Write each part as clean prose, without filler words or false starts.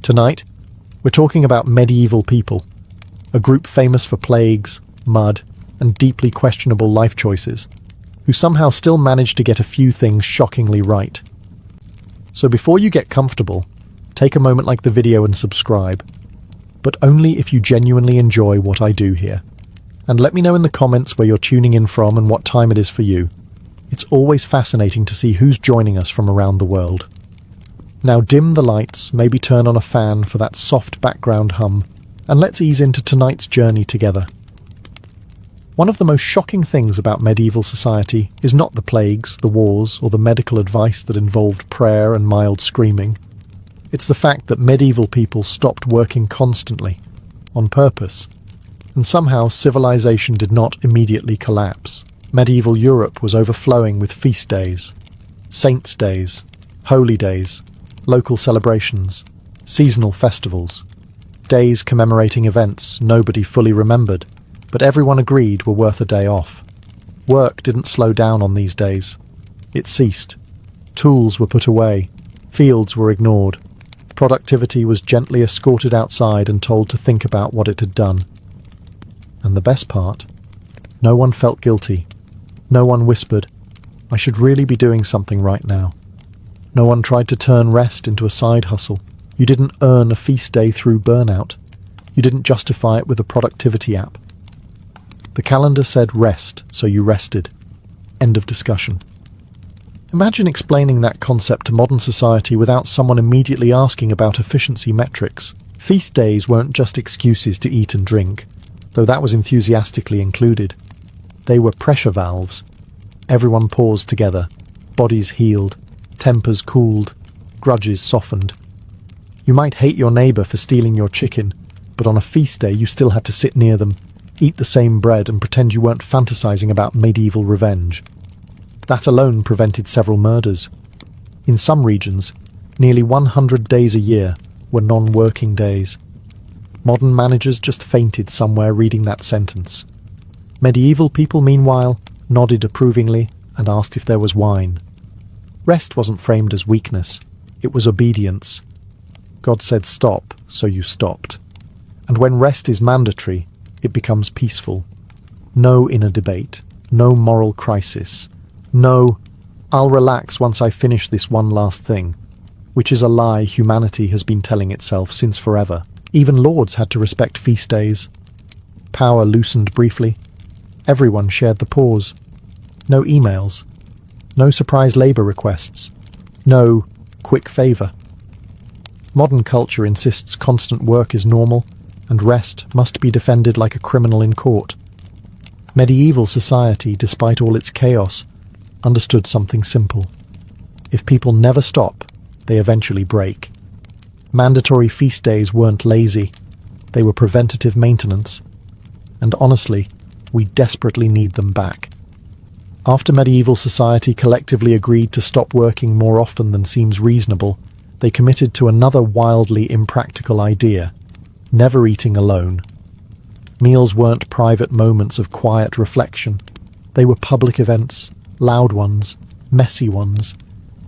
Tonight, we're talking about medieval people, a group famous for plagues, mud, and deeply questionable life choices, who somehow still managed to get a few things shockingly right. So before you get comfortable, take a moment like the video and subscribe, but only if you genuinely enjoy what I do here. And let me know in the comments where you're tuning in from and what time it is for you. It's always fascinating to see who's joining us from around the world. Now dim the lights, maybe turn on a fan for that soft background hum, and let's ease into tonight's journey together. One of the most shocking things about medieval society is not the plagues, the wars, or the medical advice that involved prayer and mild screaming. It's the fact that medieval people stopped working constantly, on purpose, and somehow civilization did not immediately collapse. Medieval Europe was overflowing with feast days, saints' days, holy days, local celebrations, seasonal festivals, days commemorating events nobody fully remembered, but everyone agreed were worth a day off. Work didn't slow down on these days. It ceased. Tools were put away. Fields were ignored. Productivity was gently escorted outside and told to think about what it had done. And the best part, no one felt guilty. No one whispered, "I should really be doing something right now." No one tried to turn rest into a side hustle. You didn't earn a feast day through burnout. You didn't justify it with a productivity app. The calendar said rest, so you rested. End of discussion. Imagine explaining that concept to modern society without someone immediately asking about efficiency metrics. Feast days weren't just excuses to eat and drink, though that was enthusiastically included. They were pressure valves. Everyone paused together, bodies healed, tempers cooled, grudges softened. You might hate your neighbour for stealing your chicken, but on a feast day you still had to sit near them, eat the same bread and pretend you weren't fantasizing about medieval revenge. That alone prevented several murders. In some regions, nearly 100 days a year were non-working days. Modern managers just fainted somewhere reading that sentence. Medieval people, meanwhile, nodded approvingly and asked if there was wine. Rest wasn't framed as weakness, it was obedience. God said stop, so you stopped. And when rest is mandatory, it becomes peaceful. No inner debate, no moral crisis, no, "I'll relax once I finish this one last thing," which is a lie humanity has been telling itself since forever. Even lords had to respect feast days. Power loosened briefly. Everyone shared the pause. No emails. No surprise labour requests. No quick favour. Modern culture insists constant work is normal, and rest must be defended like a criminal in court. Medieval society, despite all its chaos, understood something simple. If people never stop, they eventually break. Mandatory feast days weren't lazy. They were preventative maintenance. And honestly, we desperately need them back. After medieval society collectively agreed to stop working more often than seems reasonable, they committed to another wildly impractical idea: never eating alone. Meals weren't private moments of quiet reflection. They were public events, loud ones, messy ones,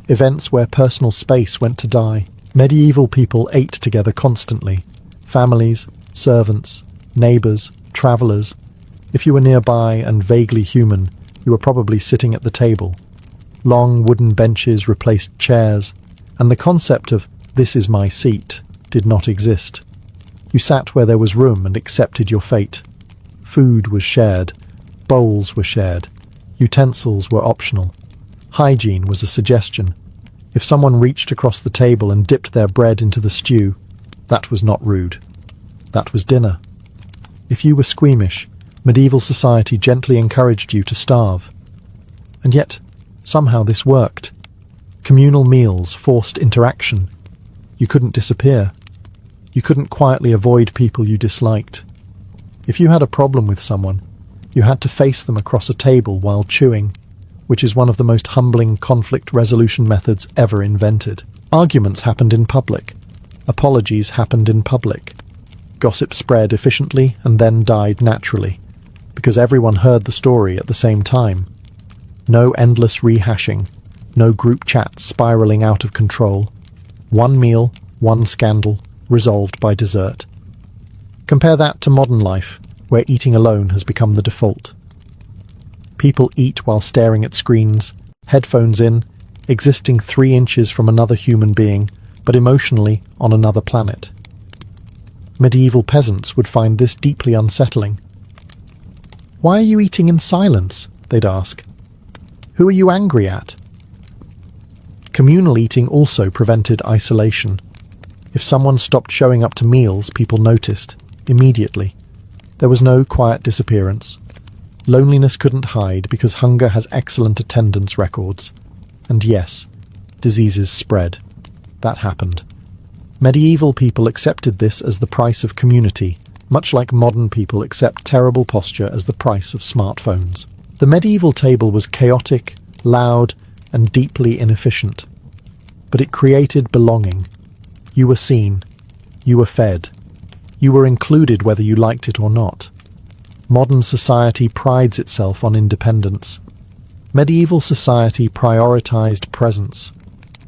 events where personal space went to die. Medieval people ate together constantly. Families, servants, neighbours, travellers. If you were nearby and vaguely human, you were probably sitting at the table. Long wooden benches replaced chairs, and the concept of "this is my seat" did not exist. You sat where there was room and accepted your fate. Food was shared. Bowls were shared. Utensils were optional. Hygiene was a suggestion. If someone reached across the table and dipped their bread into the stew, that was not rude. That was dinner. If you were squeamish, medieval society gently encouraged you to starve. And yet, somehow this worked. Communal meals forced interaction. You couldn't disappear. You couldn't quietly avoid people you disliked. If you had a problem with someone, you had to face them across a table while chewing, which is one of the most humbling conflict resolution methods ever invented. Arguments happened in public. Apologies happened in public. Gossip spread efficiently and then died naturally, because everyone heard the story at the same time. No endless rehashing, no group chats spiraling out of control. One meal, one scandal, resolved by dessert. Compare that to modern life, where eating alone has become the default. People eat while staring at screens, headphones in, existing 3 inches from another human being, but emotionally on another planet. Medieval peasants would find this deeply unsettling. "Why are you eating in silence?" they'd ask. "Who are you angry at?" Communal eating also prevented isolation. If someone stopped showing up to meals, people noticed, immediately. There was no quiet disappearance. Loneliness couldn't hide because hunger has excellent attendance records. And yes, diseases spread. That happened. Medieval people accepted this as the price of community, much like modern people accept terrible posture as the price of smartphones. The medieval table was chaotic, loud, and deeply inefficient. But it created belonging. You were seen. You were fed. You were included whether you liked it or not. Modern society prides itself on independence. Medieval society prioritized presence.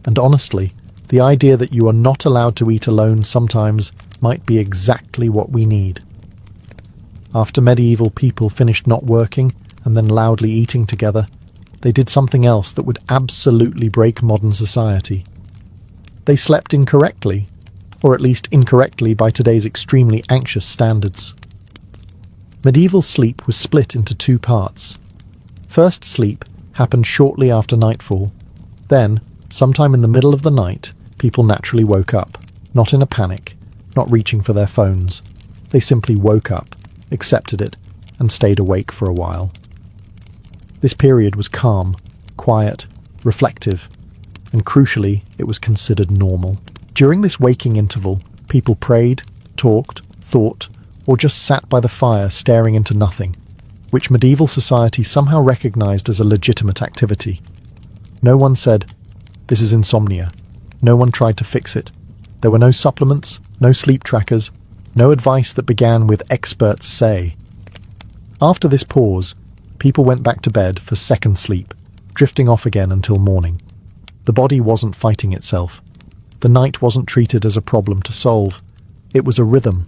And honestly, the idea that you are not allowed to eat alone sometimes might be exactly what we need. After medieval people finished not working and then loudly eating together, they did something else that would absolutely break modern society. They slept incorrectly, or at least incorrectly by today's extremely anxious standards. Medieval sleep was split into 2 parts. First sleep happened shortly after nightfall. Then, sometime in the middle of the night, people naturally woke up, not in a panic, not reaching for their phones. They simply woke up, accepted it, and stayed awake for a while. This period was calm, quiet, reflective, and crucially, it was considered normal. During this waking interval, people prayed, talked, thought, or just sat by the fire staring into nothing, which medieval society somehow recognized as a legitimate activity. No one said, "This is insomnia." No one tried to fix it. There were no supplements, no sleep trackers, no advice that began with "experts say." After this pause, people went back to bed for second sleep, drifting off again until morning. The body wasn't fighting itself. The night wasn't treated as a problem to solve. It was a rhythm.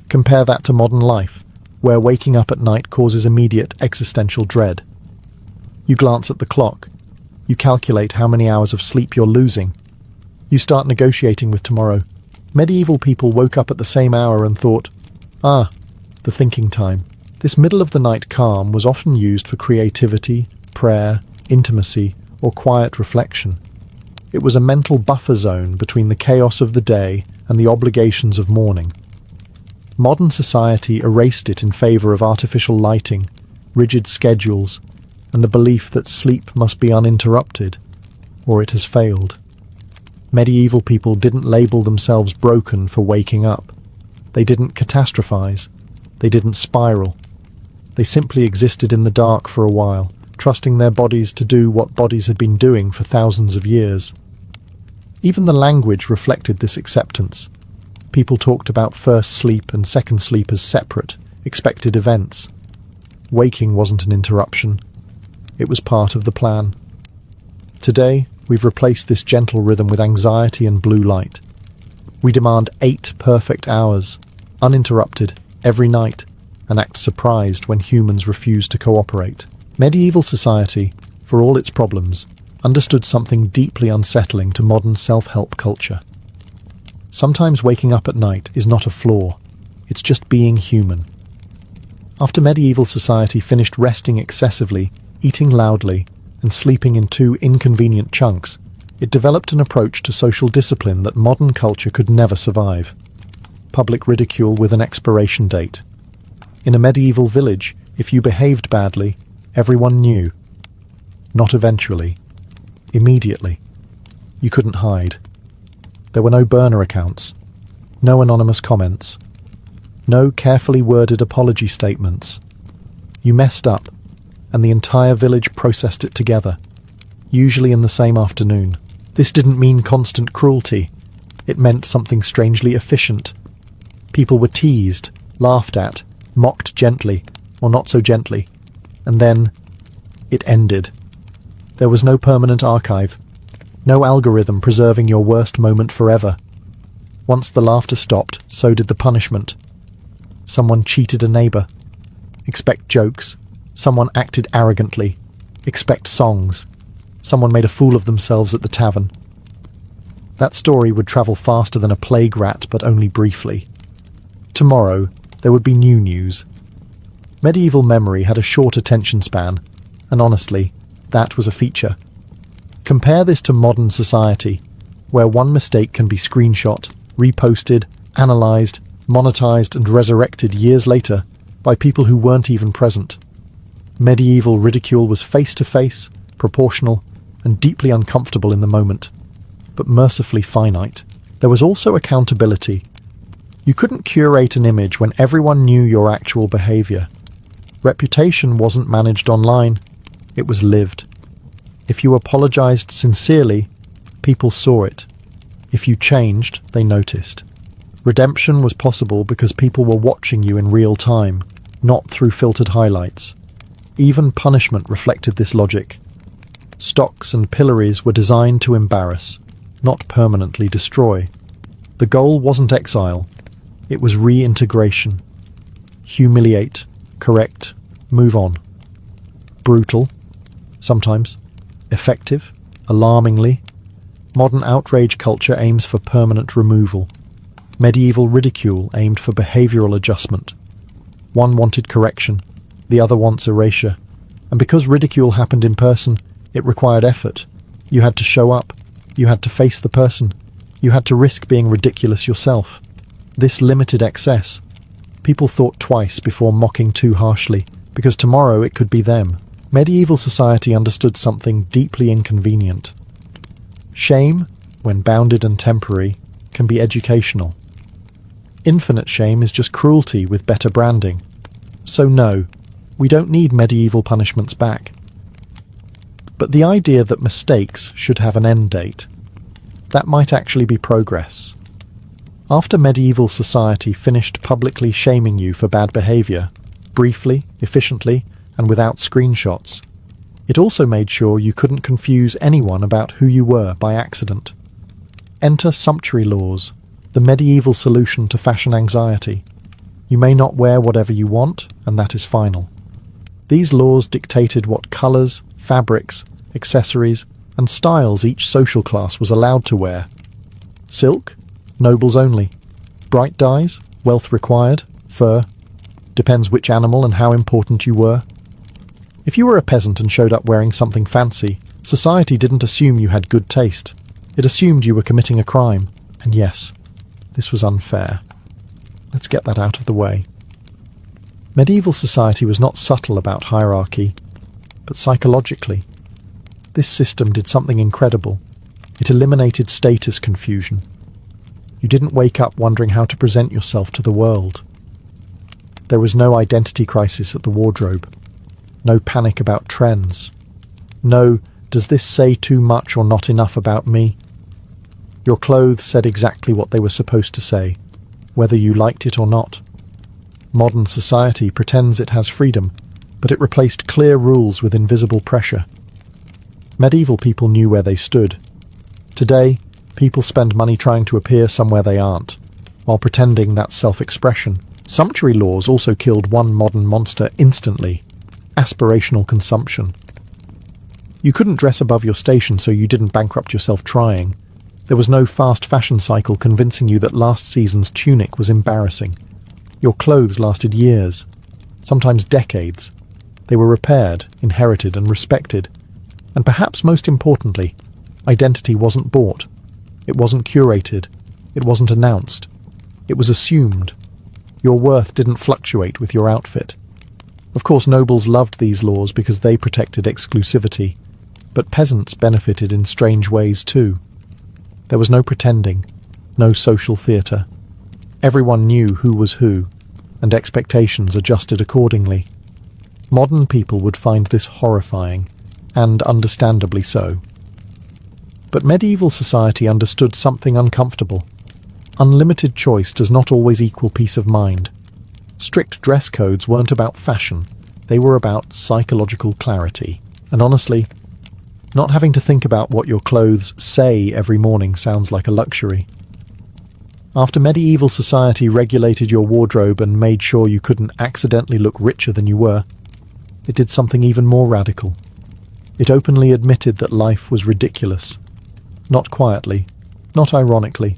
Compare that to modern life, where waking up at night causes immediate existential dread. You glance at the clock. You calculate how many hours of sleep you're losing. You start negotiating with tomorrow. Medieval people woke up at the same hour and thought, the thinking time. This middle-of-the-night calm was often used for creativity, prayer, intimacy, or quiet reflection. It was a mental buffer zone between the chaos of the day and the obligations of morning. Modern society erased it in favor of artificial lighting, rigid schedules, and the belief that sleep must be uninterrupted, or it has failed. Medieval people didn't label themselves broken for waking up. They didn't catastrophize. They didn't spiral. They simply existed in the dark for a while, trusting their bodies to do what bodies had been doing for thousands of years. Even the language reflected this acceptance. People talked about first sleep and second sleep as separate, expected events. Waking wasn't an interruption. It was part of the plan. Today, we've replaced this gentle rhythm with anxiety and blue light. We demand 8 perfect hours, uninterrupted, every night, and act surprised when humans refuse to cooperate. Medieval society, for all its problems, understood something deeply unsettling to modern self-help culture. Sometimes waking up at night is not a flaw, it's just being human. After medieval society finished resting excessively, eating loudly, and sleeping in 2 inconvenient chunks, it developed an approach to social discipline that modern culture could never survive. Public ridicule with an expiration date. In a medieval village, if you behaved badly, everyone knew. Not eventually. Immediately. You couldn't hide. There were no burner accounts. No anonymous comments. No carefully worded apology statements. You messed up, and the entire village processed it together, usually in the same afternoon. This didn't mean constant cruelty. It meant something strangely efficient. People were teased, laughed at, mocked gently, or not so gently, and then it ended. There was no permanent archive, no algorithm preserving your worst moment forever. Once the laughter stopped, so did the punishment. Someone cheated a neighbour. Expect jokes. Someone acted arrogantly. Expect songs. Someone made a fool of themselves at the tavern. That story would travel faster than a plague rat, but only briefly. Tomorrow, there would be new news. Medieval memory had a short attention span, and honestly, that was a feature. Compare this to modern society, where one mistake can be screenshot, reposted, analysed, monetized and resurrected years later by people who weren't even present. Medieval ridicule was face-to-face, proportional, and deeply uncomfortable in the moment, but mercifully finite. There was also accountability. You couldn't curate an image when everyone knew your actual behaviour. Reputation wasn't managed online, it was lived. If you apologised sincerely, people saw it. If you changed, they noticed. Redemption was possible because people were watching you in real time, not through filtered highlights. Even punishment reflected this logic. Stocks and pillories were designed to embarrass, not permanently destroy. The goal wasn't exile, it was reintegration. Humiliate, correct, move on. Brutal, sometimes. Effective, alarmingly. Modern outrage culture aims for permanent removal. Medieval ridicule aimed for behavioural adjustment. One wanted correction, the other wants erasure. And because ridicule happened in person, it required effort. You had to show up. You had to face the person. You had to risk being ridiculous yourself. This limited excess. People thought twice before mocking too harshly, because tomorrow it could be them. Medieval society understood something deeply inconvenient. Shame, when bounded and temporary, can be educational. Infinite shame is just cruelty with better branding. So no, we don't need medieval punishments back. But the idea that mistakes should have an end date, that might actually be progress. After medieval society finished publicly shaming you for bad behaviour, briefly, efficiently, and without screenshots, it also made sure you couldn't confuse anyone about who you were by accident. Enter sumptuary laws, the medieval solution to fashion anxiety. You may not wear whatever you want, and that is final. These laws dictated what colours, fabrics, accessories, and styles each social class was allowed to wear. Silk? Nobles only. Bright dyes? Wealth required. Fur? Depends which animal and how important you were. If you were a peasant and showed up wearing something fancy, society didn't assume you had good taste. It assumed you were committing a crime. And yes, this was unfair. Let's get that out of the way. Medieval society was not subtle about hierarchy, but psychologically. This system did something incredible. It eliminated status confusion. You didn't wake up wondering how to present yourself to the world. There was no identity crisis at the wardrobe. No panic about trends. No, does this say too much or not enough about me? Your clothes said exactly what they were supposed to say, whether you liked it or not. Modern society pretends it has freedom, but it replaced clear rules with invisible pressure. Medieval people knew where they stood. Today, people spend money trying to appear somewhere they aren't, while pretending that's self-expression. Sumptuary laws also killed one modern monster instantly: aspirational consumption. You couldn't dress above your station, so you didn't bankrupt yourself trying. There was no fast fashion cycle convincing you that last season's tunic was embarrassing. Your clothes lasted years, sometimes decades. They were repaired, inherited, and respected. And perhaps most importantly, identity wasn't bought. It wasn't curated. It wasn't announced. It was assumed. Your worth didn't fluctuate with your outfit. Of course, nobles loved these laws because they protected exclusivity, but peasants benefited in strange ways too. There was no pretending, no social theatre. Everyone knew who was who, and expectations adjusted accordingly. Modern people would find this horrifying, and understandably so. But medieval society understood something uncomfortable. Unlimited choice does not always equal peace of mind. Strict dress codes weren't about fashion, they were about psychological clarity. And honestly, not having to think about what your clothes say every morning sounds like a luxury. After medieval society regulated your wardrobe and made sure you couldn't accidentally look richer than you were, it did something even more radical. It openly admitted that life was ridiculous. Not quietly, not ironically,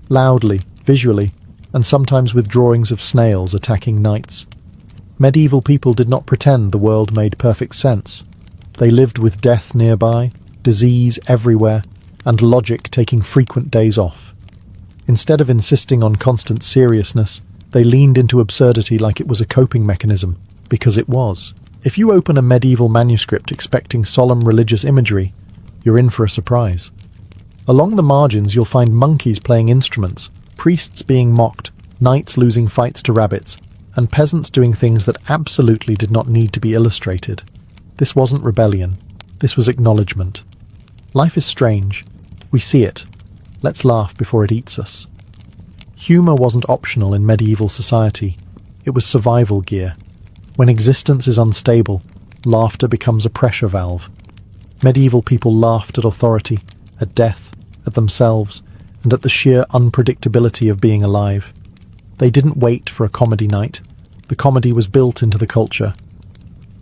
loudly, visually, and sometimes with drawings of snails attacking knights. Medieval people did not pretend the world made perfect sense. They lived with death nearby, disease everywhere, and logic taking frequent days off. Instead of insisting on constant seriousness, they leaned into absurdity like it was a coping mechanism, because it was. If you open a medieval manuscript expecting solemn religious imagery, you're in for a surprise. Along the margins you'll find monkeys playing instruments, priests being mocked, knights losing fights to rabbits, and peasants doing things that absolutely did not need to be illustrated. This wasn't rebellion. This was acknowledgement. Life is strange. We see it. Let's laugh before it eats us. Humour wasn't optional in medieval society. It was survival gear. When existence is unstable, laughter becomes a pressure valve. Medieval people laughed at authority, at death, at themselves, and at the sheer unpredictability of being alive. They didn't wait for a comedy night. The comedy was built into the culture.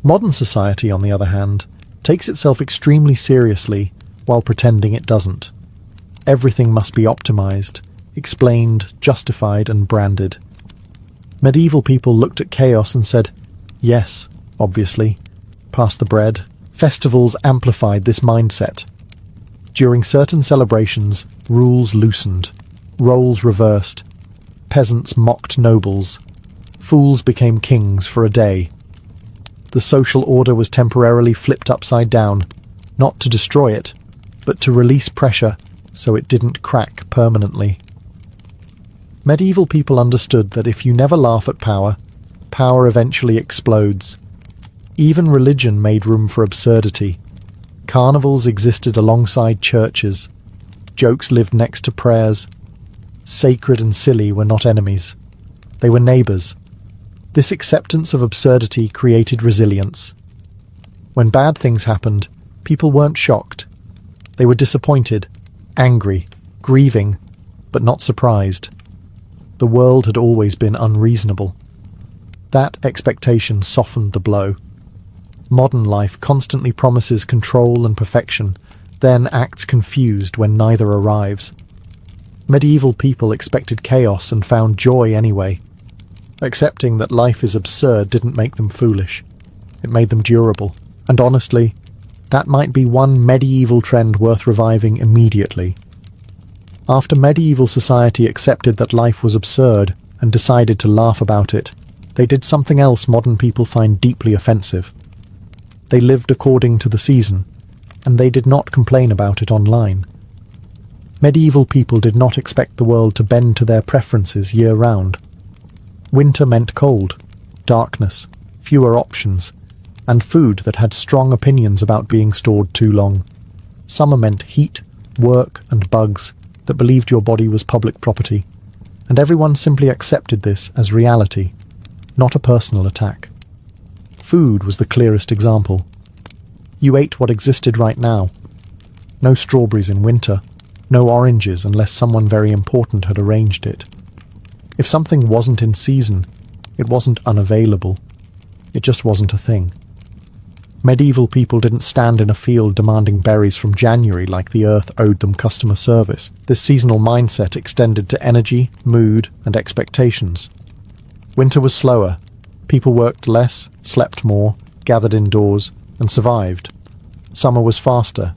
Modern society, on the other hand, takes itself extremely seriously while pretending it doesn't. Everything must be optimized, explained, justified, and branded. Medieval people looked at chaos and said, yes, obviously, pass the bread. Festivals amplified this mindset. During certain celebrations, rules loosened, roles reversed, peasants mocked nobles, fools became kings for a day. The social order was temporarily flipped upside down, not to destroy it, but to release pressure so it didn't crack permanently. Medieval people understood that if you never laugh at power, power eventually explodes. Even religion made room for absurdity. Carnivals existed alongside churches. Jokes lived next to prayers. Sacred and silly were not enemies. They were neighbours. This acceptance of absurdity created resilience. When bad things happened, people weren't shocked. They were disappointed, angry, grieving, but not surprised. The world had always been unreasonable. That expectation softened the blow. Modern life constantly promises control and perfection, then acts confused when neither arrives. Medieval people expected chaos and found joy anyway. Accepting that life is absurd didn't make them foolish. It made them durable. And honestly, that might be one medieval trend worth reviving immediately. After medieval society accepted that life was absurd and decided to laugh about it, they did something else modern people find deeply offensive. They lived according to the season, and they did not complain about it online. Medieval people did not expect the world to bend to their preferences year-round. Winter meant cold, darkness, fewer options, and food that had strong opinions about being stored too long. Summer meant heat, work, and bugs that believed your body was public property, and everyone simply accepted this as reality, not a personal attack. Food was the clearest example. You ate what existed right now. No strawberries in winter, no oranges unless someone very important had arranged it. If something wasn't in season, it wasn't unavailable. It just wasn't a thing. Medieval people didn't stand in a field demanding berries from January like the earth owed them customer service. This seasonal mindset extended to energy, mood, and expectations. Winter was slower. People worked less, slept more, gathered indoors, and survived. Summer was faster.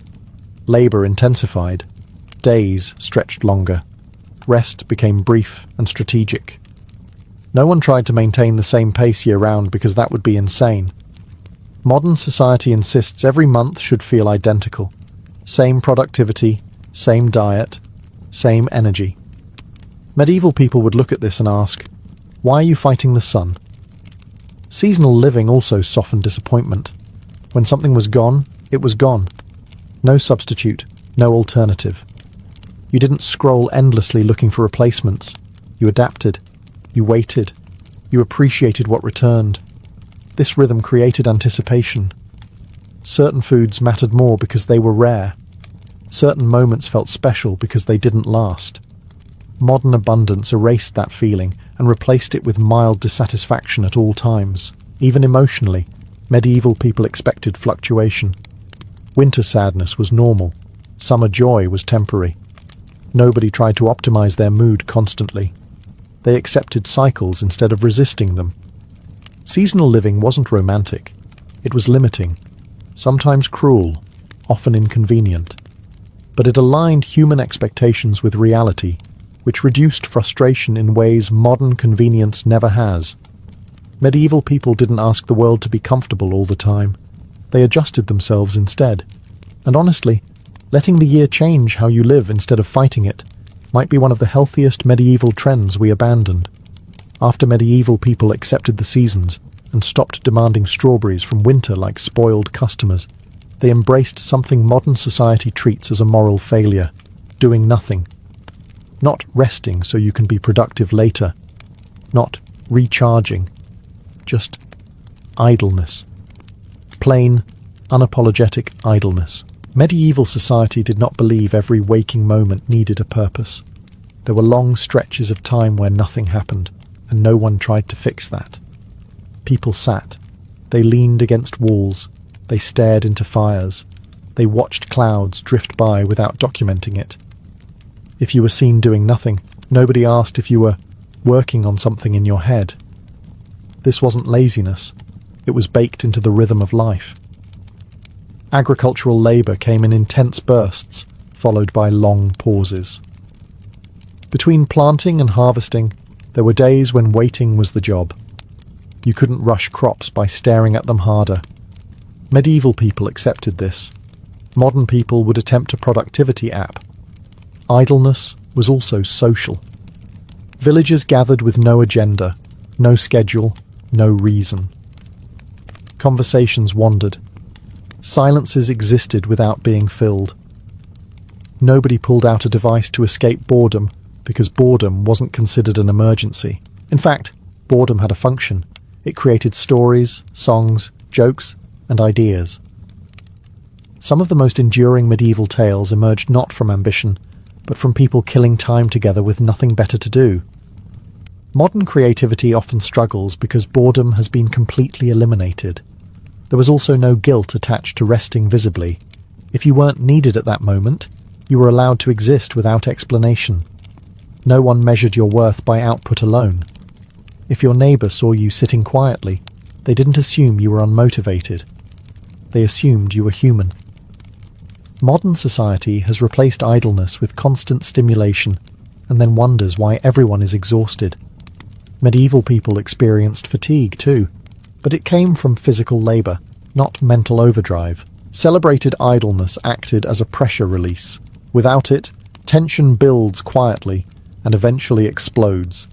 Labour intensified. Days stretched longer. Rest became brief and strategic. No one tried to maintain the same pace year-round because that would be insane. Modern society insists every month should feel identical. Same productivity, same diet, same energy. Medieval people would look at this and ask, why are you fighting the sun? Seasonal living also softened disappointment. When something was gone, it was gone. No substitute, no alternative. You didn't scroll endlessly looking for replacements. You adapted. You waited. You appreciated what returned. This rhythm created anticipation. Certain foods mattered more because they were rare. Certain moments felt special because they didn't last. Modern abundance erased that feeling and replaced it with mild dissatisfaction at all times. Even emotionally, medieval people expected fluctuation. Winter sadness was normal. Summer joy was temporary. Nobody tried to optimize their mood constantly. They accepted cycles instead of resisting them. Seasonal living wasn't romantic. It was limiting, sometimes cruel, often inconvenient. But it aligned human expectations with reality, which reduced frustration in ways modern convenience never has. Medieval people didn't ask the world to be comfortable all the time. They adjusted themselves instead. And honestly, letting the year change how you live instead of fighting it might be one of the healthiest medieval trends we abandoned. After medieval people accepted the seasons and stopped demanding strawberries from winter like spoiled customers, they embraced something modern society treats as a moral failure: doing nothing. Not resting so you can be productive later. Not recharging. Just idleness. Plain, unapologetic idleness. Medieval society did not believe every waking moment needed a purpose. There were long stretches of time where nothing happened, and no one tried to fix that. People sat. They leaned against walls. They stared into fires. They watched clouds drift by without documenting it. If you were seen doing nothing, nobody asked if you were working on something in your head. This wasn't laziness. It was baked into the rhythm of life. Agricultural labour came in intense bursts, followed by long pauses. Between planting and harvesting, there were days when waiting was the job. You couldn't rush crops by staring at them harder. Medieval people accepted this. Modern people would attempt a productivity app. Idleness was also social. Villagers gathered with no agenda, no schedule, no reason. Conversations wandered. Silences existed without being filled. Nobody pulled out a device to escape boredom because boredom wasn't considered an emergency. In fact, boredom had a function. It created stories, songs, jokes, and ideas. Some of the most enduring medieval tales emerged not from ambition, but from people killing time together with nothing better to do. Modern creativity often struggles because boredom has been completely eliminated. There was also no guilt attached to resting visibly. If you weren't needed at that moment, you were allowed to exist without explanation. No one measured your worth by output alone. If your neighbour saw you sitting quietly, they didn't assume you were unmotivated. They assumed you were human. Modern society has replaced idleness with constant stimulation and then wonders why everyone is exhausted. Medieval people experienced fatigue too, but it came from physical labour, not mental overdrive. Celebrated idleness acted as a pressure release. Without it, tension builds quietly and eventually explodes.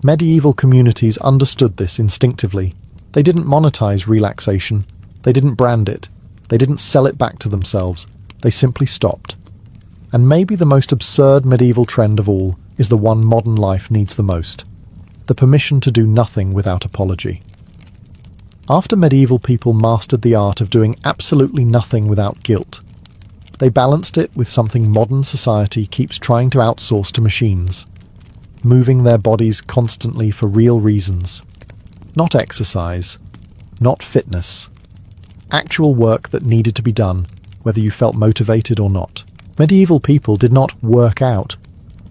Medieval communities understood this instinctively. They didn't monetize relaxation. They didn't brand it. They didn't sell it back to themselves. They simply stopped. And maybe the most absurd medieval trend of all is the one modern life needs the most: the permission to do nothing without apology. After medieval people mastered the art of doing absolutely nothing without guilt, they balanced it with something modern society keeps trying to outsource to machines: moving their bodies constantly for real reasons. Not exercise, not fitness. Actual work that needed to be done, whether you felt motivated or not. Medieval people did not work out.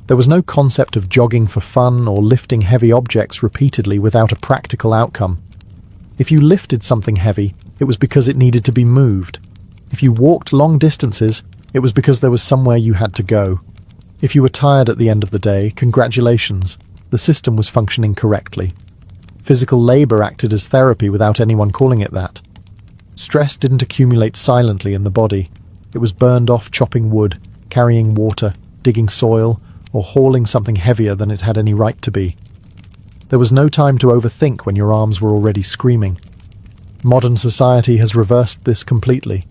There was no concept of jogging for fun or lifting heavy objects repeatedly without a practical outcome. If you lifted something heavy, it was because it needed to be moved. If you walked long distances, it was because there was somewhere you had to go. If you were tired at the end of the day, congratulations, the system was functioning correctly. Physical labour acted as therapy without anyone calling it that. Stress didn't accumulate silently in the body. It was burned off chopping wood, carrying water, digging soil, or hauling something heavier than it had any right to be. There was no time to overthink when your arms were already screaming. Modern society has reversed this completely.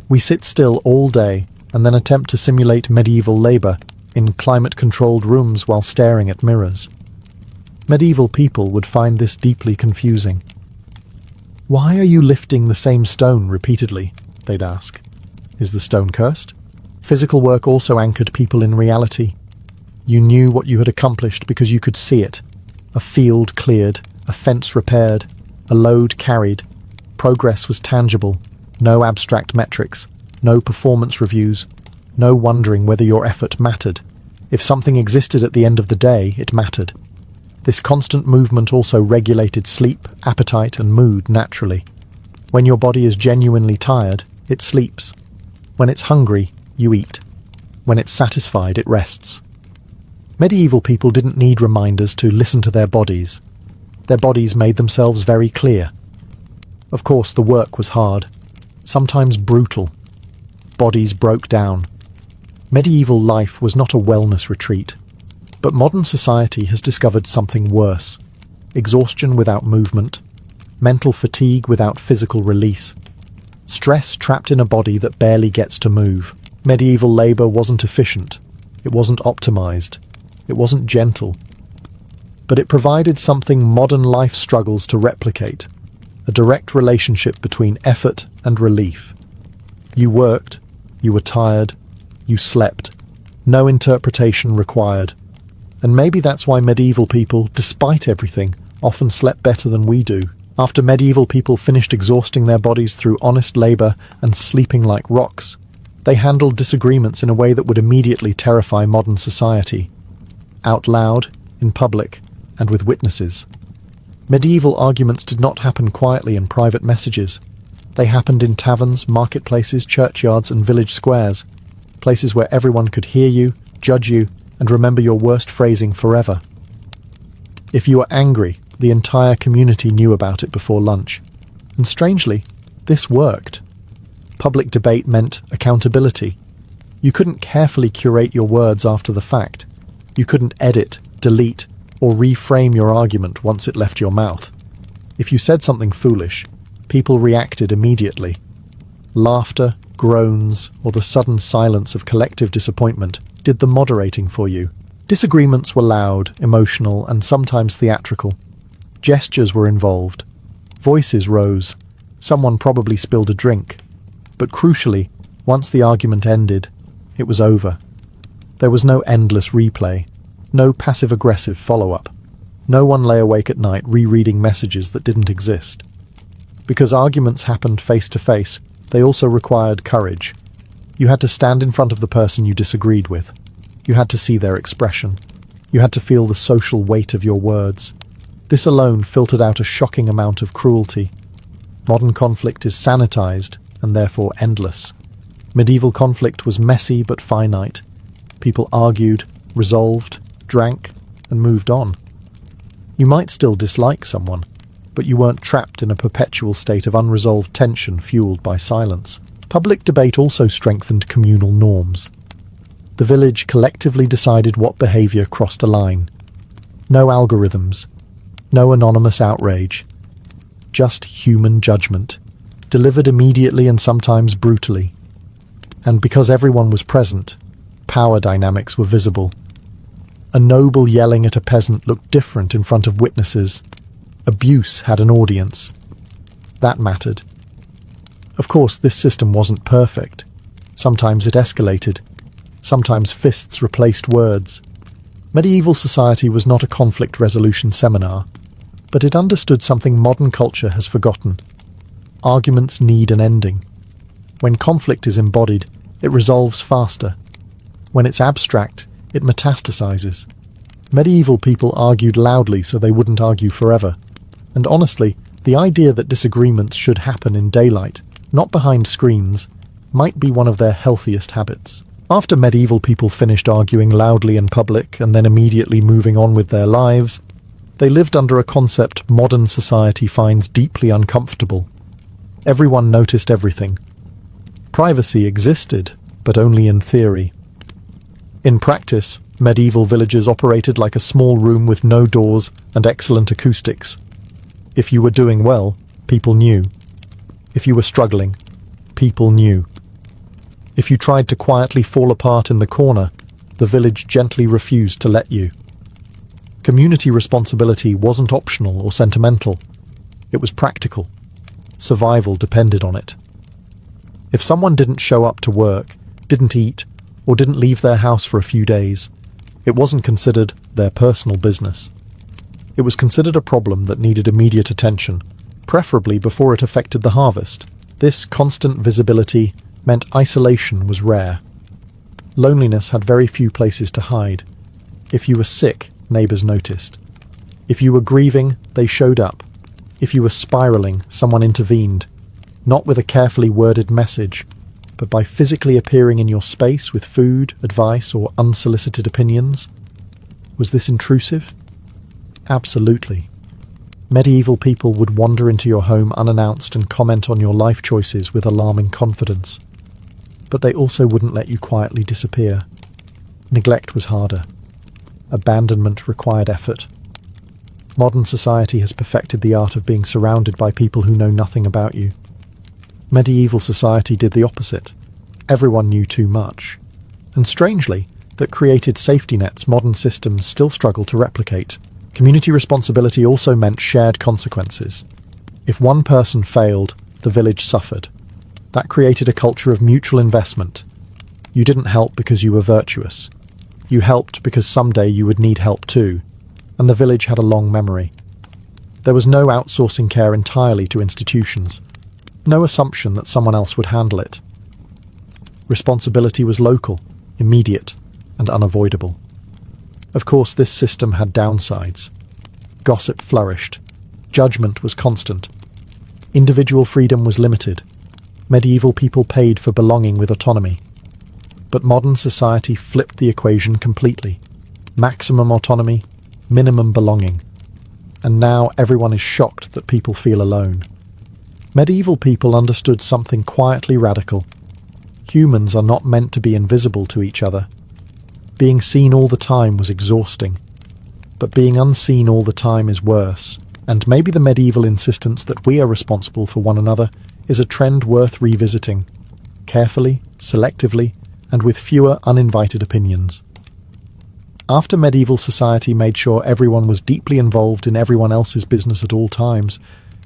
We sit still all day and then attempt to simulate medieval labour in climate-controlled rooms while staring at mirrors. Medieval people would find this deeply confusing. "Why are you lifting the same stone repeatedly?" they'd ask. "Is the stone cursed?" Physical work also anchored people in reality. You knew what you had accomplished because you could see it. A field cleared, a fence repaired, a load carried. Progress was tangible, no abstract metrics, no performance reviews, no wondering whether your effort mattered. If something existed at the end of the day, it mattered. This constant movement also regulated sleep, appetite, and mood naturally. When your body is genuinely tired, it sleeps. When it's hungry, you eat. When it's satisfied, it rests. Medieval people didn't need reminders to listen to their bodies. Their bodies made themselves very clear. Of course, the work was hard, sometimes brutal. Bodies broke down. Medieval life was not a wellness retreat. But modern society has discovered something worse. Exhaustion without movement, mental fatigue without physical release, stress trapped in a body that barely gets to move. Medieval labor wasn't efficient. It wasn't optimized. It wasn't gentle. But it provided something modern life struggles to replicate, a direct relationship between effort and relief. You worked, you were tired, you slept. No interpretation required. And maybe that's why medieval people, despite everything, often slept better than we do. After medieval people finished exhausting their bodies through honest labor and sleeping like rocks, they handled disagreements in a way that would immediately terrify modern society. Out loud, in public, and with witnesses. Medieval arguments did not happen quietly in private messages. They happened in taverns, marketplaces, churchyards, and village squares, places where everyone could hear you, judge you, and remember your worst phrasing forever. If you were angry, the entire community knew about it before lunch. And strangely, this worked. Public debate meant accountability. You couldn't carefully curate your words after the fact. You couldn't edit, delete, or reframe your argument once it left your mouth. If you said something foolish, people reacted immediately. Laughter, groans, or the sudden silence of collective disappointment did the moderating for you. Disagreements were loud, emotional, and sometimes theatrical. Gestures were involved. Voices rose. Someone probably spilled a drink. But crucially, once the argument ended, it was over. There was no endless replay, no passive-aggressive follow-up. No one lay awake at night rereading messages that didn't exist. Because arguments happened face-to-face, they also required courage. You had to stand in front of the person you disagreed with. You had to see their expression. You had to feel the social weight of your words. This alone filtered out a shocking amount of cruelty. Modern conflict is sanitized and therefore endless. Medieval conflict was messy but finite. People argued, resolved, drank, and moved on. You might still dislike someone, but you weren't trapped in a perpetual state of unresolved tension fueled by silence. Public debate also strengthened communal norms. The village collectively decided what behavior crossed a line. No algorithms, no anonymous outrage, just human judgment, delivered immediately and sometimes brutally. And because everyone was present, power dynamics were visible. A noble yelling at a peasant looked different in front of witnesses. Abuse had an audience. That mattered. Of course, this system wasn't perfect. Sometimes it escalated. Sometimes fists replaced words. Medieval society was not a conflict resolution seminar, but it understood something modern culture has forgotten. Arguments need an ending. When conflict is embodied, it resolves faster. When it's abstract, it metastasizes. Medieval people argued loudly so they wouldn't argue forever. And honestly, the idea that disagreements should happen in daylight, not behind screens, might be one of their healthiest habits. After medieval people finished arguing loudly in public and then immediately moving on with their lives, they lived under a concept modern society finds deeply uncomfortable. Everyone noticed everything. Privacy existed, but only in theory. In practice, medieval villages operated like a small room with no doors and excellent acoustics. If you were doing well, people knew. If you were struggling, people knew. If you tried to quietly fall apart in the corner, the village gently refused to let you. Community responsibility wasn't optional or sentimental. It was practical. Survival depended on it. If someone didn't show up to work, didn't eat, or didn't leave their house for a few days, It wasn't considered their personal business. It was considered a problem that needed immediate attention, preferably before it affected the harvest. This constant visibility meant isolation was rare. Loneliness had very few places to hide. If you were sick, neighbors noticed. If you were grieving, they showed up. If you were spiraling, someone intervened, not with a carefully worded message, but by physically appearing in your space with food, advice, or unsolicited opinions. Was this intrusive? Absolutely. Medieval people would wander into your home unannounced and comment on your life choices with alarming confidence. But they also wouldn't let you quietly disappear. Neglect was harder. Abandonment required effort. Modern society has perfected the art of being surrounded by people who know nothing about you. Medieval society did the opposite. Everyone knew too much. And strangely, that created safety nets modern systems still struggle to replicate. Community responsibility also meant shared consequences. If one person failed, the village suffered. That created a culture of mutual investment. You didn't help because you were virtuous. You helped because someday you would need help too, and the village had a long memory. There was no outsourcing care entirely to institutions, no assumption that someone else would handle it. Responsibility was local, immediate, and unavoidable. Of course, this system had downsides. Gossip flourished. Judgment was constant. Individual freedom was limited. Medieval people paid for belonging with autonomy. But modern society flipped the equation completely. Maximum autonomy, minimum belonging. And now everyone is shocked that people feel alone. Medieval people understood something quietly radical. Humans are not meant to be invisible to each other. Being seen all the time was exhausting. But being unseen all the time is worse. And maybe the medieval insistence that we are responsible for one another is a trend worth revisiting. Carefully, selectively, and with fewer uninvited opinions. After medieval society made sure everyone was deeply involved in everyone else's business at all times,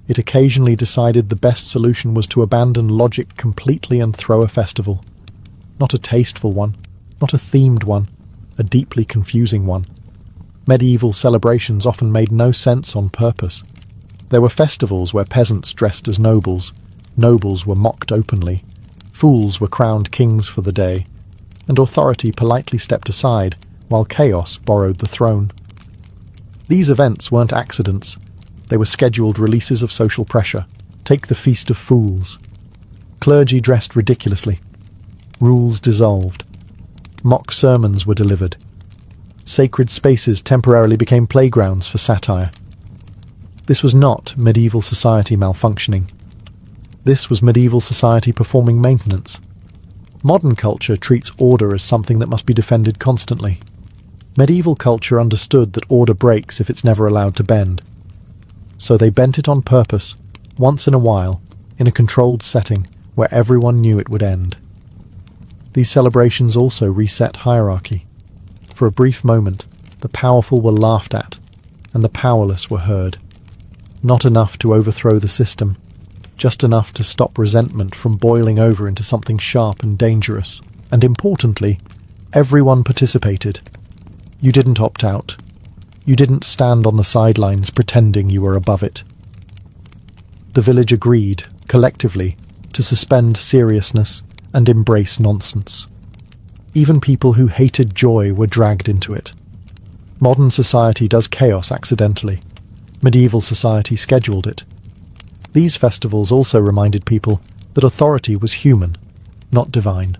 it occasionally decided the best solution was to abandon logic completely and throw a festival. Not a tasteful one, not a themed one, a deeply confusing one. Medieval celebrations often made no sense on purpose. There were festivals where peasants dressed as nobles, nobles were mocked openly, fools were crowned kings for the day, and authority politely stepped aside while chaos borrowed the throne. These events weren't accidents. They were scheduled releases of social pressure. Take the Feast of Fools. Clergy dressed ridiculously. Rules dissolved. Mock sermons were delivered. Sacred spaces temporarily became playgrounds for satire. This was not medieval society malfunctioning. This was medieval society performing maintenance. Modern culture treats order as something that must be defended constantly. Medieval culture understood that order breaks if it's never allowed to bend. So they bent it on purpose, once in a while, in a controlled setting where everyone knew it would end. These celebrations also reset hierarchy. For a brief moment, the powerful were laughed at, and the powerless were heard. Not enough to overthrow the system, just enough to stop resentment from boiling over into something sharp and dangerous. And importantly, everyone participated. You didn't opt out. You didn't stand on the sidelines pretending you were above it. The village agreed, collectively, to suspend seriousness and embrace nonsense. Even people who hated joy were dragged into it. Modern society does chaos accidentally. Medieval society scheduled it. These festivals also reminded people that authority was human, not divine.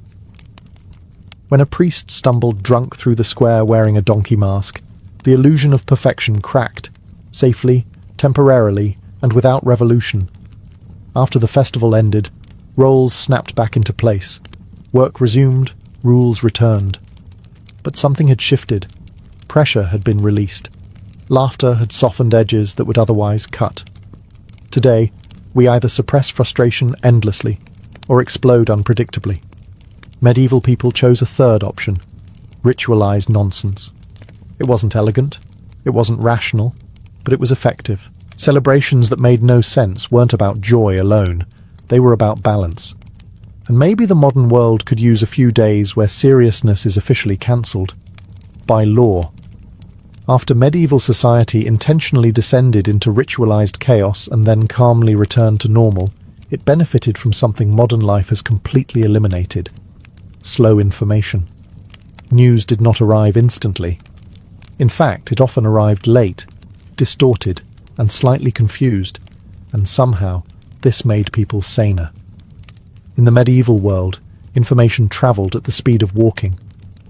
When a priest stumbled drunk through the square wearing a donkey mask, the illusion of perfection cracked, safely, temporarily, and without revolution. After the festival ended, roles snapped back into place. Work resumed, rules returned. But something had shifted. Pressure had been released. Laughter had softened edges that would otherwise cut. Today, we either suppress frustration endlessly or explode unpredictably. Medieval people chose a third option: ritualized nonsense. It wasn't elegant, it wasn't rational, but it was effective. Celebrations that made no sense weren't about joy alone, they were about balance. And maybe the modern world could use a few days where seriousness is officially cancelled. by law. After medieval society intentionally descended into ritualized chaos and then calmly returned to normal, it benefited from something modern life has completely eliminated: slow information. News did not arrive instantly. In fact, it often arrived late, distorted, and slightly confused, and somehow this made people saner. In the medieval world, information travelled at the speed of walking,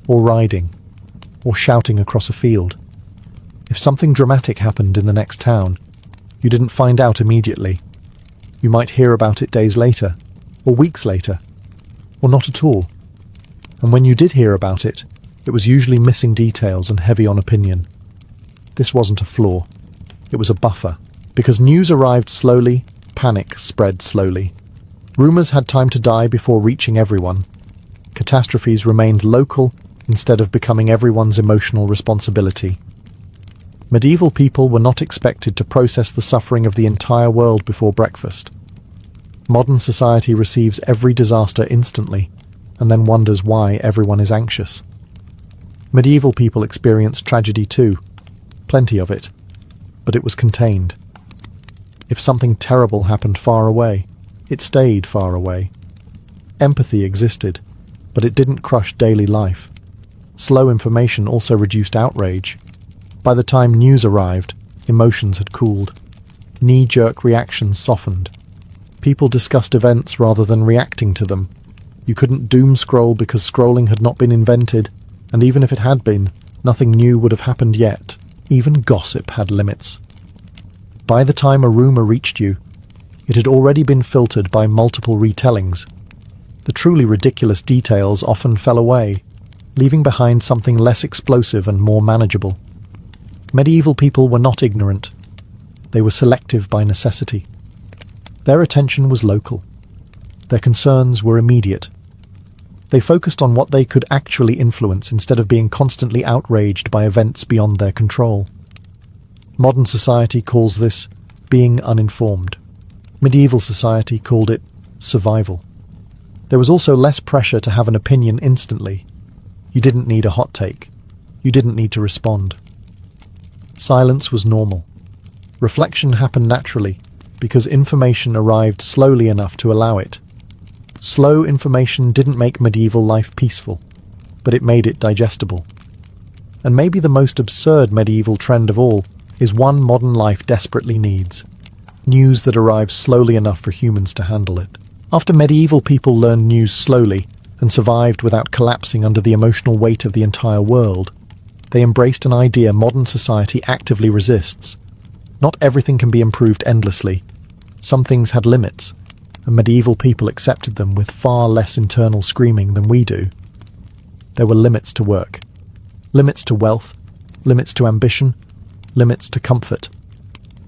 or riding, or shouting across a field. If something dramatic happened in the next town, you didn't find out immediately. You might hear about it days later, or weeks later, or not at all. And when you did hear about it, it was usually missing details and heavy on opinion. This wasn't a flaw. It was a buffer. Because news arrived slowly, panic spread slowly. Rumours had time to die before reaching everyone. Catastrophes remained local instead of becoming everyone's emotional responsibility. Medieval people were not expected to process the suffering of the entire world before breakfast. Modern society receives every disaster instantly, and then wonders why everyone is anxious. Medieval people experienced tragedy too, plenty of it, but it was contained. If something terrible happened far away, it stayed far away. Empathy existed, but it didn't crush daily life. Slow information also reduced outrage. By the time news arrived, emotions had cooled. Knee-jerk reactions softened. People discussed events rather than reacting to them. You couldn't doom scroll because scrolling had not been invented, and even if it had been, nothing new would have happened yet. Even gossip had limits. By the time a rumour reached you, it had already been filtered by multiple retellings. The truly ridiculous details often fell away, leaving behind something less explosive and more manageable. Medieval people were not ignorant. They were selective by necessity. Their attention was local. Their concerns were immediate. They focused on what they could actually influence instead of being constantly outraged by events beyond their control. Modern society calls this being uninformed. Medieval society called it survival. There was also less pressure to have an opinion instantly. You didn't need a hot take. You didn't need to respond. Silence was normal. Reflection happened naturally because information arrived slowly enough to allow it. Slow information didn't make medieval life peaceful, but it made it digestible. And maybe the most absurd medieval trend of all is one modern life desperately needs: news that arrives slowly enough for humans to handle it. After medieval people learned news slowly and survived without collapsing under the emotional weight of the entire world, they embraced an idea modern society actively resists. Not everything can be improved endlessly. Some things had limits, and medieval people accepted them with far less internal screaming than we do. There were limits to work, limits to wealth, limits to ambition, limits to comfort.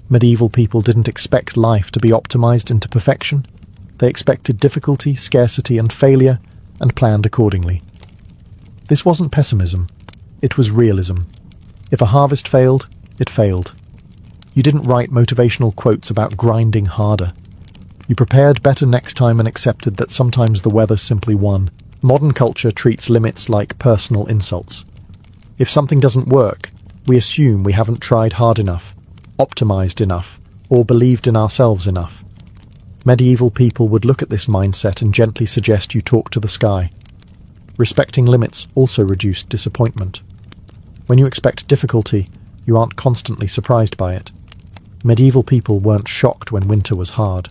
Medieval people didn't expect life to be optimized into perfection. They expected difficulty, scarcity, and failure, and planned accordingly. This wasn't pessimism. It was realism. If a harvest failed, it failed. You didn't write motivational quotes about grinding harder. You prepared better next time and accepted that sometimes the weather simply won. Modern culture treats limits like personal insults. If something doesn't work, we assume we haven't tried hard enough, optimized enough, or believed in ourselves enough. Medieval people would look at this mindset and gently suggest you talk to the sky. Respecting limits also reduced disappointment. When you expect difficulty, you aren't constantly surprised by it. Medieval people weren't shocked when winter was hard.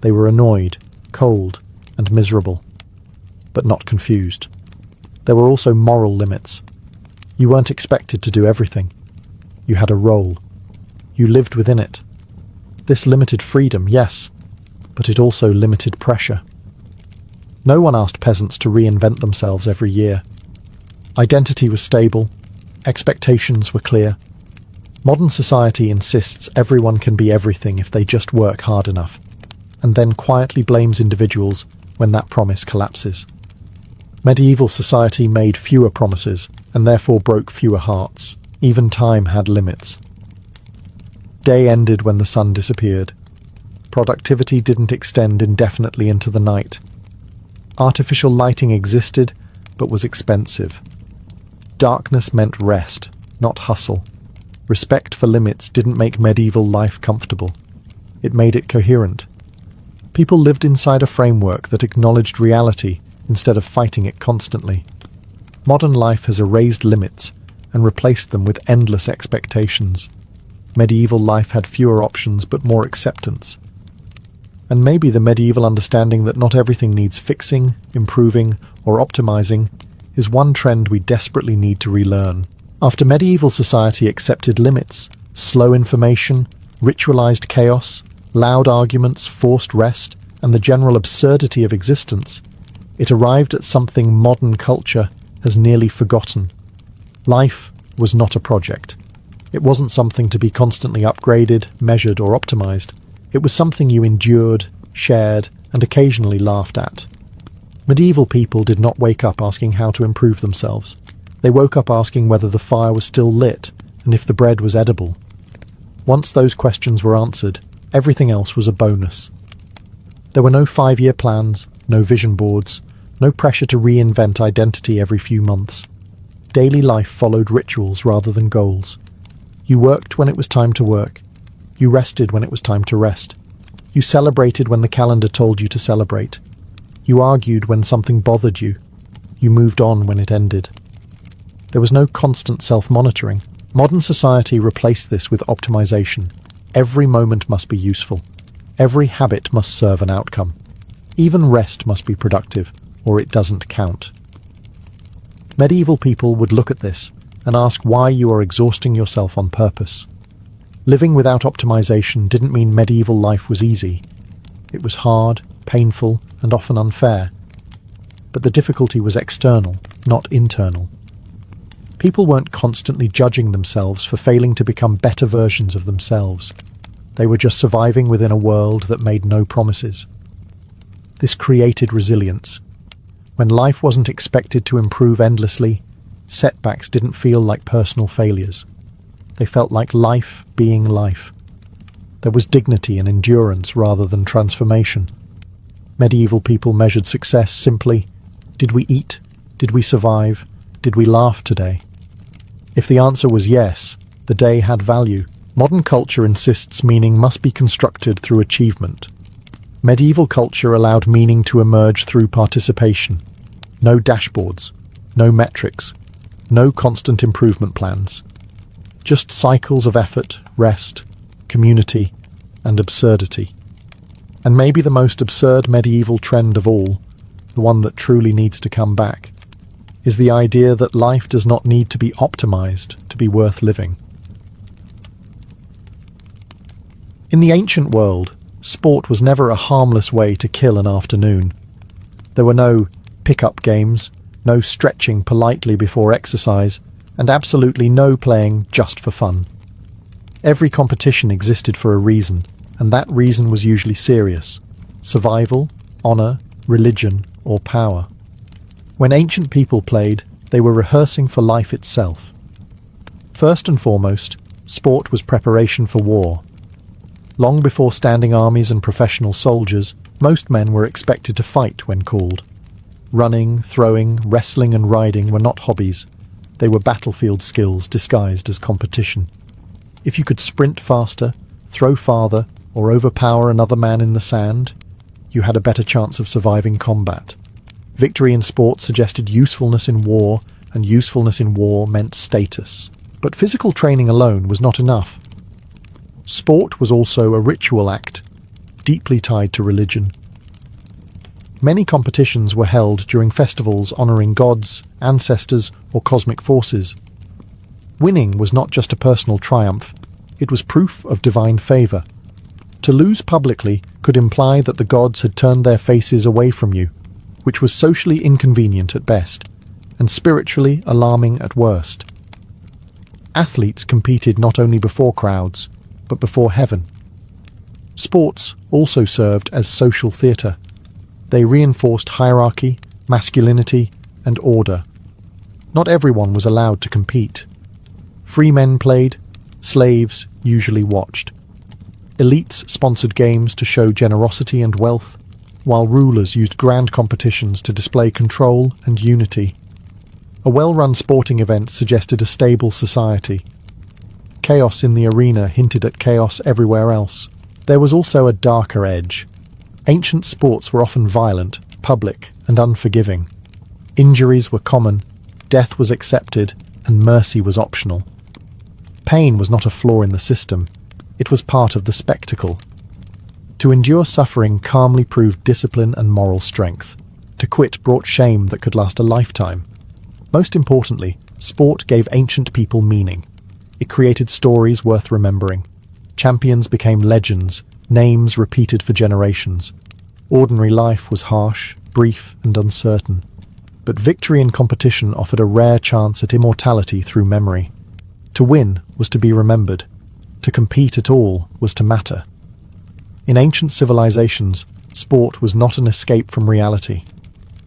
They were annoyed, cold, and miserable, but not confused. There were also moral limits. You weren't expected to do everything. You had a role. You lived within it. This limited freedom, yes, but it also limited pressure. No one asked peasants to reinvent themselves every year. Identity was stable. Expectations were clear. Modern society insists everyone can be everything if they just work hard enough, and then quietly blames individuals when that promise collapses. Medieval society made fewer promises and therefore broke fewer hearts. Even time had limits. Day ended when the sun disappeared. Productivity didn't extend indefinitely into the night. Artificial lighting existed, but was expensive. darkness meant rest, not hustle. Respect for limits didn't make medieval life comfortable. It made it coherent. People lived inside a framework that acknowledged reality instead of fighting it constantly. Modern life has erased limits and replaced them with endless expectations. Medieval life had fewer options but more acceptance. And maybe the medieval understanding that not everything needs fixing, improving, or optimizing is one trend we desperately need to relearn. After medieval society accepted limits, slow information, ritualized chaos, loud arguments, forced rest, and the general absurdity of existence, it arrived at something modern culture has nearly forgotten. Life was not a project. It wasn't something to be constantly upgraded, measured, or optimized. It was something you endured, shared, and occasionally laughed at. Medieval people did not wake up asking how to improve themselves. They woke up asking whether the fire was still lit and if the bread was edible. Once those questions were answered, everything else was a bonus. There were no 5-year plans, no vision boards, no pressure to reinvent identity every few months. Daily life followed rituals rather than goals. You worked when it was time to work. You rested when it was time to rest. You celebrated when the calendar told you to celebrate. You argued when something bothered you. You moved on when it ended. There was no constant self-monitoring. Modern society replaced this with optimization. Every moment must be useful. Every habit must serve an outcome. Even rest must be productive, or it doesn't count. Medieval people would look at this and ask why you are exhausting yourself on purpose. Living without optimization didn't mean medieval life was easy. It was hard, painful, and often unfair. But the difficulty was external, not internal. People weren't constantly judging themselves for failing to become better versions of themselves. They were just surviving within a world that made no promises. This created resilience. When life wasn't expected to improve endlessly, setbacks didn't feel like personal failures. They felt like life being life. There was dignity and endurance rather than transformation. Medieval people measured success simply: did we eat? Did we survive? Did we laugh today? If the answer was yes, the day had value. Modern culture insists meaning must be constructed through achievement. Medieval culture allowed meaning to emerge through participation. No dashboards, no metrics, no constant improvement plans. Just cycles of effort, rest, community, and absurdity. And maybe the most absurd medieval trend of all, the one that truly needs to come back, is the idea that life does not need to be optimized to be worth living. In the ancient world, sport was never a harmless way to kill an afternoon. There were no pick-up games, no stretching politely before exercise, and absolutely no playing just for fun. Every competition existed for a reason, and that reason was usually serious: survival, honor, religion, or power. When ancient people played, they were rehearsing for life itself. First and foremost, sport was preparation for war. Long before standing armies and professional soldiers, most men were expected to fight when called. Running, throwing, wrestling, and riding were not hobbies. They were battlefield skills disguised as competition. If you could sprint faster, throw farther, or overpower another man in the sand, you had a better chance of surviving combat. Victory in sport suggested usefulness in war, and usefulness in war meant status. But physical training alone was not enough. Sport was also a ritual act, deeply tied to religion. Many competitions were held during festivals honoring gods, ancestors, or cosmic forces. Winning was not just a personal triumph, it was proof of divine favor. To lose publicly could imply that the gods had turned their faces away from you, which was socially inconvenient at best, and spiritually alarming at worst. Athletes competed not only before crowds, but before heaven. Sports also served as social theatre. They reinforced hierarchy, masculinity, and order. Not everyone was allowed to compete. Free men played, slaves usually watched. Elites sponsored games to show generosity and wealth, while rulers used grand competitions to display control and unity. A well-run sporting event suggested a stable society. Chaos in the arena hinted at chaos everywhere else. There was also a darker edge. Ancient sports were often violent, public, and unforgiving. Injuries were common, death was accepted, and mercy was optional. Pain was not a flaw in the system, it was part of the spectacle. To endure suffering calmly proved discipline and moral strength. To quit brought shame that could last a lifetime. Most importantly, sport gave ancient people meaning. It created stories worth remembering. Champions became legends, names repeated for generations. Ordinary life was harsh, brief, and uncertain. But victory in competition offered a rare chance at immortality through memory. To win was to be remembered. To compete at all was to matter. In ancient civilizations, sport was not an escape from reality.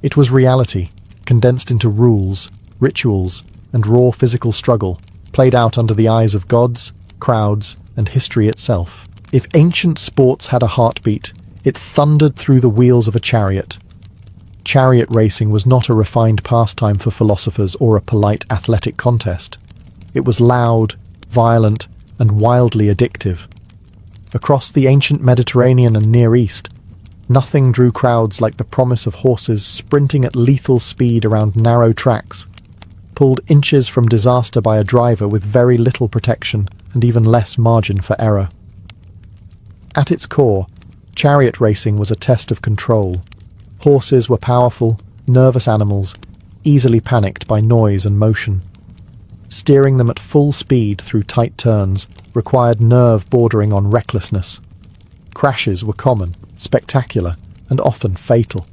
It was reality, condensed into rules, rituals, and raw physical struggle, played out under the eyes of gods, crowds, and history itself. If ancient sports had a heartbeat, it thundered through the wheels of a chariot. Chariot racing was not a refined pastime for philosophers or a polite athletic contest. It was loud, violent, and wildly addictive. Across the ancient Mediterranean and Near East, nothing drew crowds like the promise of horses sprinting at lethal speed around narrow tracks, pulled inches from disaster by a driver with very little protection and even less margin for error. At its core, chariot racing was a test of control. Horses were powerful, nervous animals, easily panicked by noise and motion. Steering them at full speed through tight turns required nerve bordering on recklessness. Crashes were common, spectacular, and often fatal.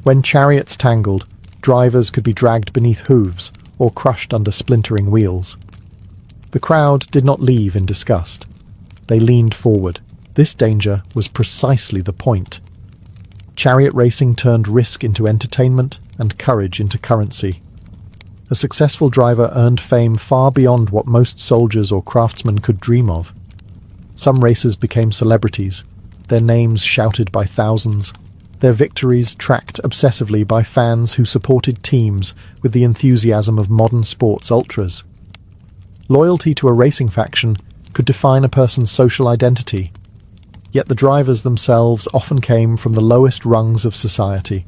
When chariots tangled, drivers could be dragged beneath hooves or crushed under splintering wheels. The crowd did not leave in disgust. They leaned forward. This danger was precisely the point. Chariot racing turned risk into entertainment and courage into currency. A successful driver earned fame far beyond what most soldiers or craftsmen could dream of. Some racers became celebrities, their names shouted by thousands, their victories tracked obsessively by fans who supported teams with the enthusiasm of modern sports ultras. Loyalty to a racing faction could define a person's social identity, yet the drivers themselves often came from the lowest rungs of society.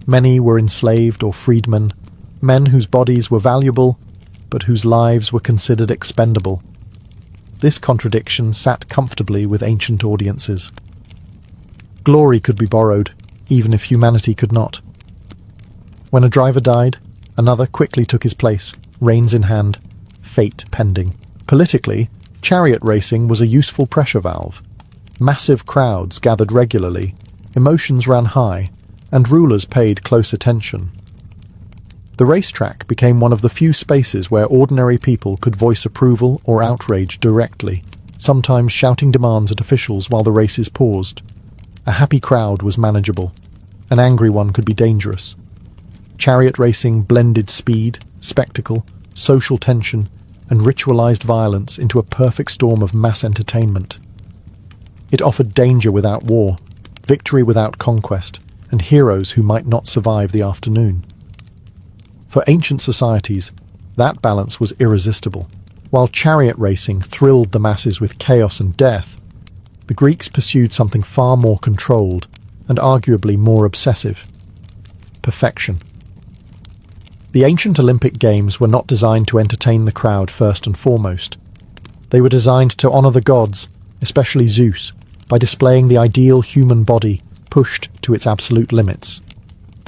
Many were enslaved or freedmen, men whose bodies were valuable, but whose lives were considered expendable. This contradiction sat comfortably with ancient audiences. Glory could be borrowed, even if humanity could not. When a driver died, another quickly took his place, reins in hand, fate pending. Politically, chariot racing was a useful pressure valve. Massive crowds gathered regularly, emotions ran high, and rulers paid close attention. The racetrack became one of the few spaces where ordinary people could voice approval or outrage directly, sometimes shouting demands at officials while the races paused. A happy crowd was manageable. An angry one could be dangerous. Chariot racing blended speed, spectacle, social tension, and ritualized violence into a perfect storm of mass entertainment. It offered danger without war, victory without conquest, and heroes who might not survive the afternoon. For ancient societies, that balance was irresistible. While chariot racing thrilled the masses with chaos and death, the Greeks pursued something far more controlled and arguably more obsessive: perfection. The ancient Olympic Games were not designed to entertain the crowd first and foremost. They were designed to honor the gods, especially Zeus, by displaying the ideal human body pushed to its absolute limits.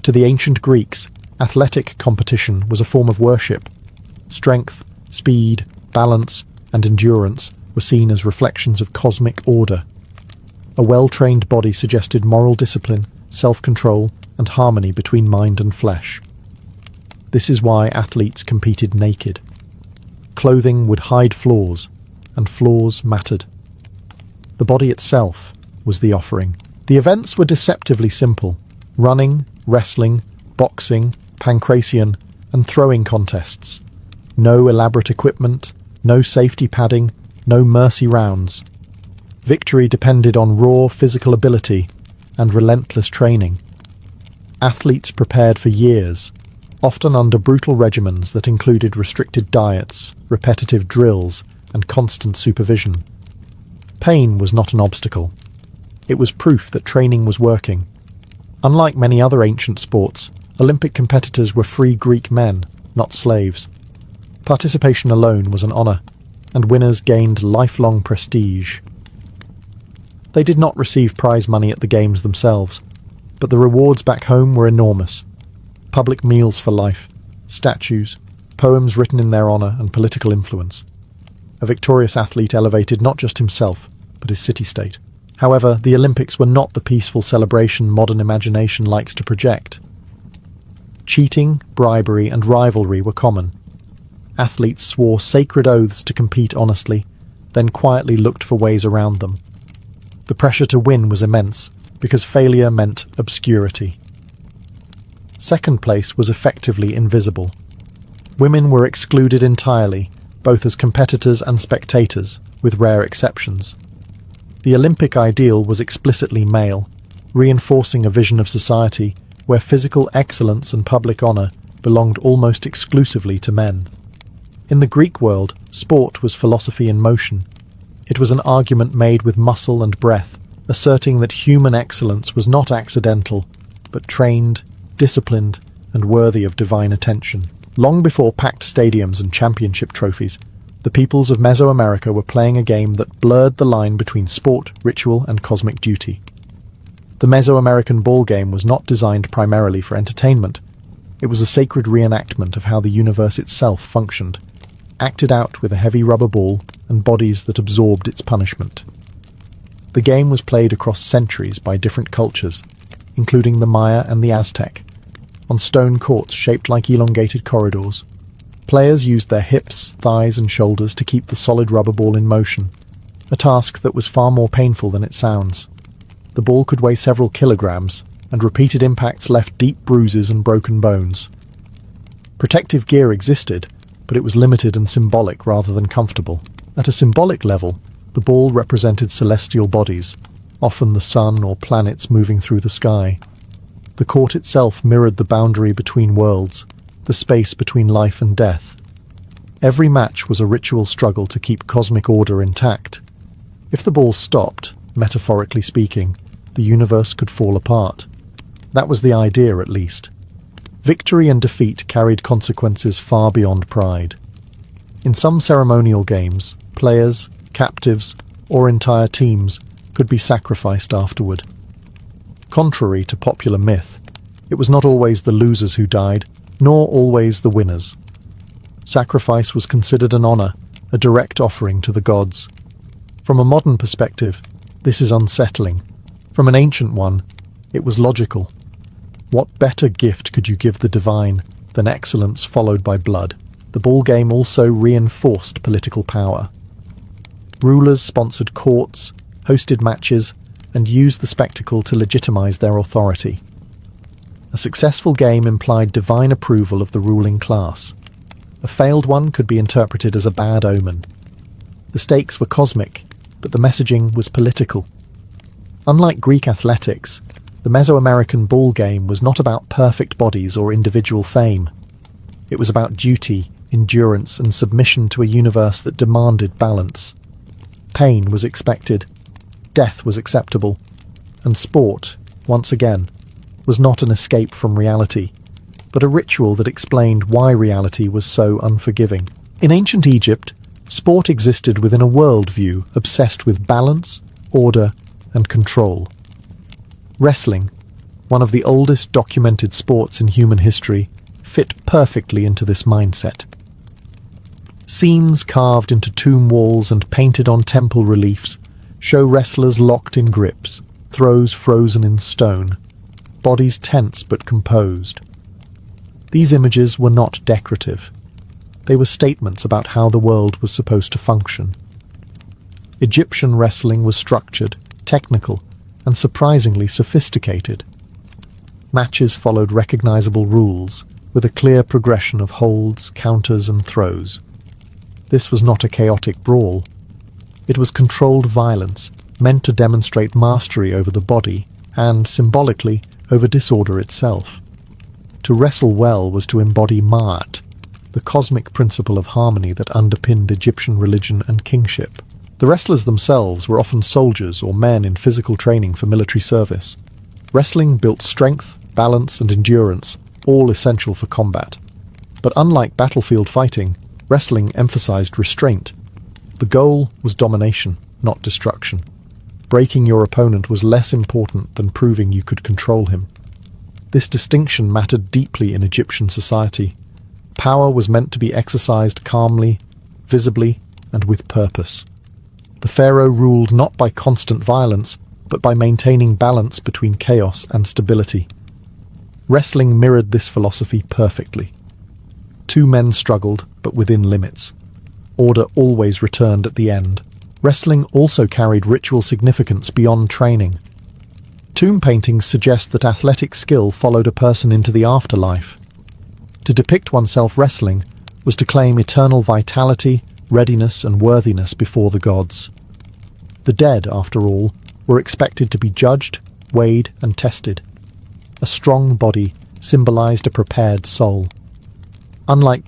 To the ancient Greeks, athletic competition was a form of worship. Strength, speed, balance, and endurance were seen as reflections of cosmic order. A well-trained body suggested moral discipline, self-control, and harmony between mind and flesh. This is why athletes competed naked. Clothing would hide flaws, and flaws mattered. The body itself was the offering. The events were deceptively simple: running, wrestling, boxing, pancration, and throwing contests. No elaborate equipment, no safety padding, no mercy rounds. Victory depended on raw physical ability and relentless training. Athletes prepared for years. often under brutal regimens that included restricted diets, repetitive drills, and constant supervision. Pain was not an obstacle. It was proof that training was working. Unlike many other ancient sports, Olympic competitors were free Greek men, not slaves. Participation alone was an honor, and winners gained lifelong prestige. They did not receive prize money at the games themselves, but the rewards back home were enormous. Public meals for life, statues, poems written in their honor, and political influence. A victorious athlete elevated not just himself, but his city-state. However, the Olympics were not the peaceful celebration modern imagination likes to project. Cheating, bribery, and rivalry were common. Athletes swore sacred oaths to compete honestly, then quietly looked for ways around them. The pressure to win was immense, because failure meant obscurity. Second place was effectively invisible. Women were excluded entirely, both as competitors and spectators, with rare exceptions. The Olympic ideal was explicitly male, reinforcing a vision of society where physical excellence and public honor belonged almost exclusively to men. In the Greek world, sport was philosophy in motion. It was an argument made with muscle and breath, asserting that human excellence was not accidental, but trained, disciplined, and worthy of divine attention. Long before packed stadiums and championship trophies, the peoples of Mesoamerica were playing a game that blurred the line between sport, ritual, and cosmic duty. The Mesoamerican ball game was not designed primarily for entertainment. It was a sacred reenactment of how the universe itself functioned, acted out with a heavy rubber ball and bodies that absorbed its punishment. The game was played across centuries by different cultures, including the Maya and the Aztec, on stone courts shaped like elongated corridors. Players used their hips, thighs, and shoulders to keep the solid rubber ball in motion, a task that was far more painful than it sounds. The ball could weigh several kilograms, and repeated impacts left deep bruises and broken bones. Protective gear existed, but it was limited and symbolic rather than comfortable. At a symbolic level, the ball represented celestial bodies, often the sun or planets moving through the sky. The court itself mirrored the boundary between worlds, the space between life and death. Every match was a ritual struggle to keep cosmic order intact. If the ball stopped, metaphorically speaking, the universe could fall apart. That was the idea, at least. Victory and defeat carried consequences far beyond pride. In some ceremonial games, players, captives, or entire teams could be sacrificed afterward. Contrary to popular myth, it was not always the losers who died, nor always the winners. Sacrifice was considered an honor, a direct offering to the gods. From a modern perspective, this is unsettling. From an ancient one, it was logical. What better gift could you give the divine than excellence followed by blood? The ball game also reinforced political power. Rulers sponsored courts, hosted matches, and used the spectacle to legitimize their authority. A successful game implied divine approval of the ruling class. A failed one could be interpreted as a bad omen. The stakes were cosmic, but the messaging was political. Unlike Greek athletics, the Mesoamerican ball game was not about perfect bodies or individual fame. It was about duty, endurance, and submission to a universe that demanded balance. Pain was expected, death was acceptable, and sport, once again, was not an escape from reality, but a ritual that explained why reality was so unforgiving. In ancient Egypt, sport existed within a worldview obsessed with balance, order, and control. Wrestling, one of the oldest documented sports in human history, fit perfectly into this mindset. Scenes carved into tomb walls and painted on temple reliefs show wrestlers locked in grips, throws frozen in stone, bodies tense but composed. These images were not decorative. They were statements about how the world was supposed to function. Egyptian wrestling was structured, technical, and surprisingly sophisticated. Matches followed recognizable rules, with a clear progression of holds, counters, and throws. This was not a chaotic brawl. It was controlled violence, meant to demonstrate mastery over the body and, symbolically, over disorder itself. To wrestle well was to embody Ma'at, the cosmic principle of harmony that underpinned Egyptian religion and kingship. The wrestlers themselves were often soldiers or men in physical training for military service. Wrestling built strength, balance, and endurance, all essential for combat. But unlike battlefield fighting, wrestling emphasized restraint. The goal was domination, not destruction. Breaking your opponent was less important than proving you could control him. This distinction mattered deeply in Egyptian society. Power was meant to be exercised calmly, visibly, and with purpose. The pharaoh ruled not by constant violence, but by maintaining balance between chaos and stability. Wrestling mirrored this philosophy perfectly. Two men struggled, but within limits. Order always returned at the end. Wrestling also carried ritual significance beyond training. Tomb paintings suggest that athletic skill followed a person into the afterlife. To depict oneself wrestling was to claim eternal vitality, readiness, and worthiness before the gods. The dead, after all, were expected to be judged, weighed, and tested. A strong body symbolized a prepared soul. Unlike